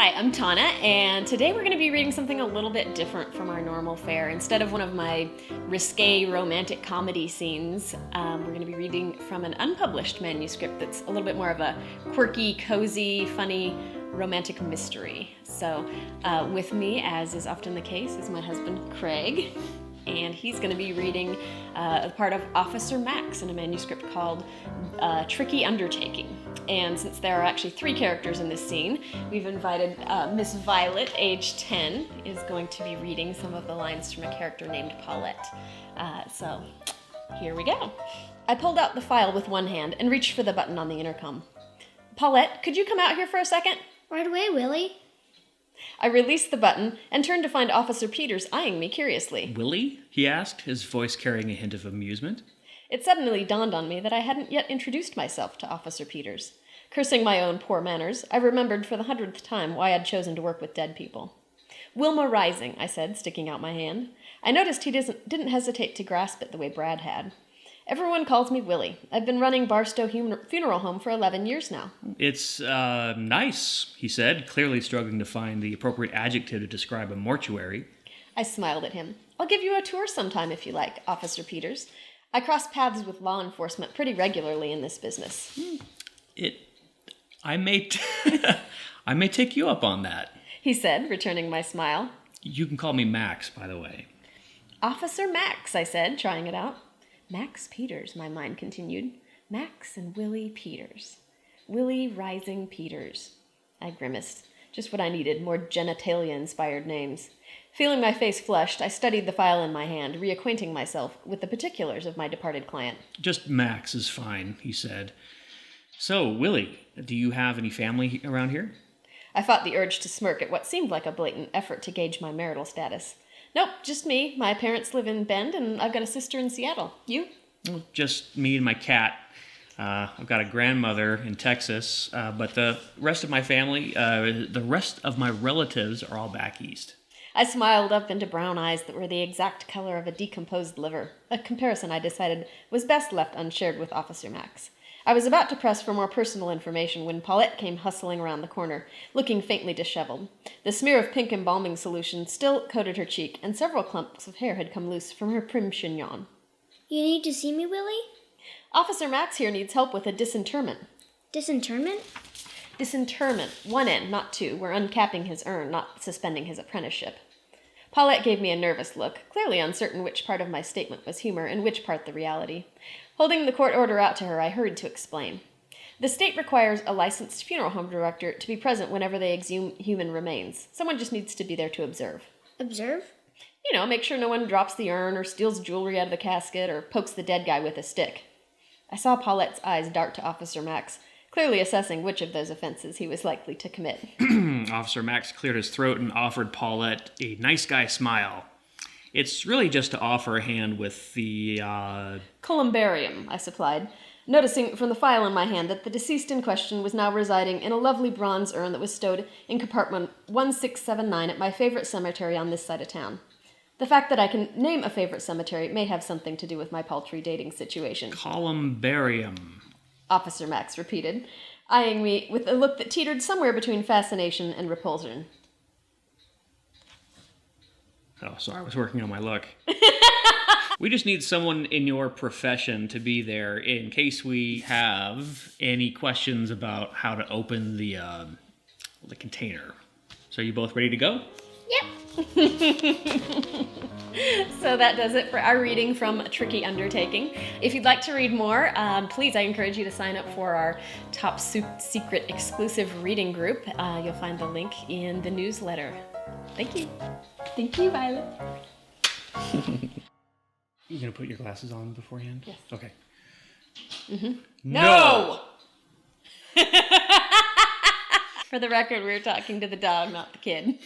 Hi, I'm Tawna, and today we're going to be reading something a little bit different from our normal fare. Instead of one of my risque romantic comedy scenes, we're going to be reading from an unpublished manuscript that's a little bit more of a quirky, cozy, funny, romantic mystery. So with me, as is often the case, is my husband, Craig, and he's going to be reading a part of Officer Max in a manuscript called A Tricky Undertaking. And since there are actually 3 characters in this scene, we've invited Miss Violet, age 10, is going to be reading some of the lines from a character named Paulette. So here we go. I pulled out the file with one hand and reached for the button on the intercom. Paulette, could you come out here for a second? Right away, Willie. I released the button and turned to find Officer Peters eyeing me curiously. Willie? He asked, his voice carrying a hint of amusement. It suddenly dawned on me that I hadn't yet introduced myself to Officer Peters. Cursing my own poor manners, I remembered for the 100th time why I'd chosen to work with dead people. Wilma Rising, I said, sticking out my hand. I noticed he didn't hesitate to grasp it the way Brad had. Everyone calls me Willie. I've been running Barstow Funeral Home for 11 years now. It's, nice, he said, clearly struggling to find the appropriate adjective to describe a mortuary. I smiled at him. I'll give you a tour sometime if you like, Officer Peters. I cross paths with law enforcement pretty regularly in this business. I may take you up on that, he said, returning my smile. You can call me Max, by the way. Officer Max, I said, trying it out. Max Peters, my mind continued. Max and Willie Peters. Willie Rising Peters. I grimaced. Just what I needed, more genitalia-inspired names. Feeling my face flushed, I studied the file in my hand, reacquainting myself with the particulars of my departed client. Just Max is fine, he said. So, Willie, do you have any family around here? I fought the urge to smirk at what seemed like a blatant effort to gauge my marital status. Nope, just me. My parents live in Bend, and I've got a sister in Seattle. You? Just me and my cat. I've got a grandmother in Texas, but the rest of my family, the rest of my relatives are all back east. I smiled up into brown eyes that were the exact color of a decomposed liver, a comparison I decided was best left unshared with Officer Max. I was about to press for more personal information when Paulette came hustling around the corner, looking faintly disheveled. The smear of pink embalming solution still coated her cheek, and several clumps of hair had come loose from her prim chignon. You need to see me, Willie? Officer Max here needs help with a disinterment. Disinterment? Disinterment. 1 N, not 2. We're uncapping his urn, not suspending his apprenticeship. Paulette gave me a nervous look, clearly uncertain which part of my statement was humor and which part the reality. Holding the court order out to her, I hurried to explain. The state requires a licensed funeral home director to be present whenever they exhume human remains. Someone just needs to be there to observe. Observe? You know, make sure no one drops the urn or steals jewelry out of the casket or pokes the dead guy with a stick. I saw Paulette's eyes dart to Officer Max, clearly assessing which of those offenses he was likely to commit. Officer Max cleared his throat and offered Paulette a nice guy smile. It's really just to offer a hand with the, Columbarium, I supplied, noticing from the file in my hand that the deceased in question was now residing in a lovely bronze urn that was stowed in compartment 1679 at my favorite cemetery on this side of town. The fact that I can name a favorite cemetery may have something to do with my paltry dating situation. Columbarium, Officer Max repeated, eyeing me with a look that teetered somewhere between fascination and repulsion. Oh, sorry, I was working on my look. We just need someone in your profession to be there in case we have any questions about how to open the container. So are you both ready to go? Yep. So that does it for our reading from A Tricky Undertaking. If you'd like to read more, please, I encourage you to sign up for our top secret exclusive reading group. You'll find the link in the newsletter. Thank you. Thank you, Violet. You gonna put your glasses on beforehand? Yes. Okay. Mm-hmm. No! For the record, we were talking to the dog, not the kid.